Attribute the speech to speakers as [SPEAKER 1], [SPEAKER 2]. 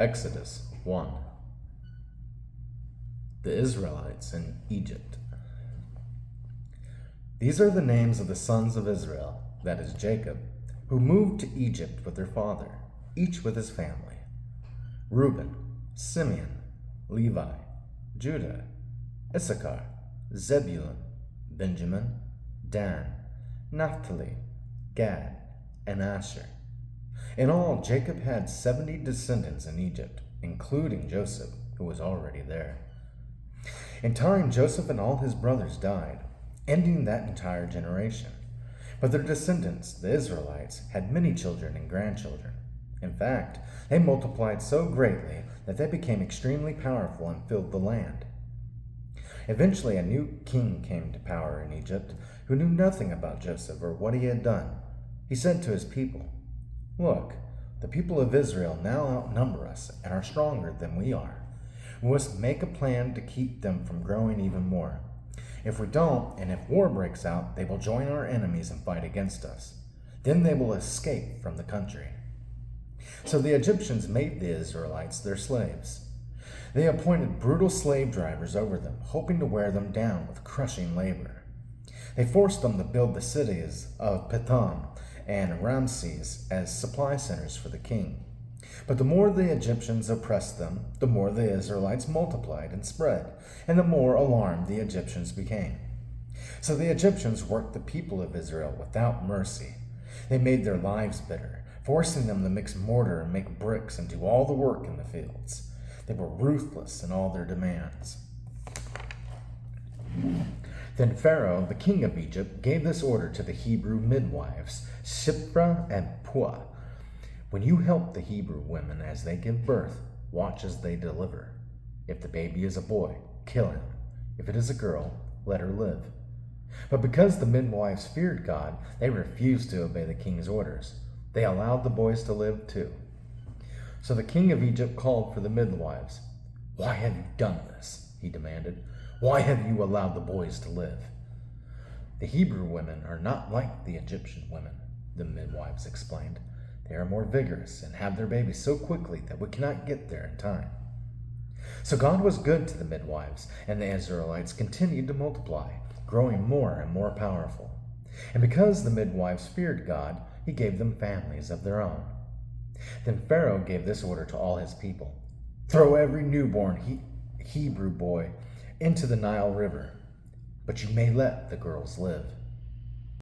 [SPEAKER 1] Exodus 1. The Israelites in Egypt. These are the names of the sons of Israel, that is Jacob, who moved to Egypt with their father, each with his family: Reuben, Simeon, Levi, Judah, Issachar, Zebulun, Benjamin, Dan, Naphtali, Gad, and Asher. In all, Jacob had 70 descendants in Egypt, including Joseph, who was already there. In time, Joseph and all his brothers died, ending that entire generation. But their descendants, the Israelites, had many children and grandchildren. In fact, they multiplied so greatly that they became extremely powerful and filled the land. Eventually, a new king came to power in Egypt who knew nothing about Joseph or what he had done. He said to his people, "Look, the people of Israel now outnumber us and are stronger than we are. We must make a plan to keep them from growing even more. If we don't, and if war breaks out, they will join our enemies and fight against us. Then they will escape from the country." So the Egyptians made the Israelites their slaves. They appointed brutal slave drivers over them, hoping to wear them down with crushing labor. They forced them to build the cities of Pithom and Ramses as supply centers for the king. But the more the Egyptians oppressed them, the more the Israelites multiplied and spread, and the more alarmed the Egyptians became. So the Egyptians worked the people of Israel without mercy. They made their lives bitter, forcing them to mix mortar and make bricks and do all the work in the fields. They were ruthless in all their demands. Then Pharaoh, the king of Egypt, gave this order to the Hebrew midwives, Shiphrah and Puah: "When you help the Hebrew women as they give birth, watch as they deliver. If the baby is a boy, kill him. If it is a girl, let her live." But because the midwives feared God, they refused to obey the king's orders. They allowed the boys to live too. So the king of Egypt called for the midwives. "Why have you done this?" he demanded. "Why have you allowed the boys to live?" "The Hebrew women are not like the Egyptian women," the midwives explained. "They are more vigorous and have their babies so quickly that we cannot get there in time." So God was good to the midwives, and the Israelites continued to multiply, growing more and more powerful. And because the midwives feared God, he gave them families of their own. Then Pharaoh gave this order to all his people: "Throw every newborn Hebrew boy into the Nile River, but you may let the girls live."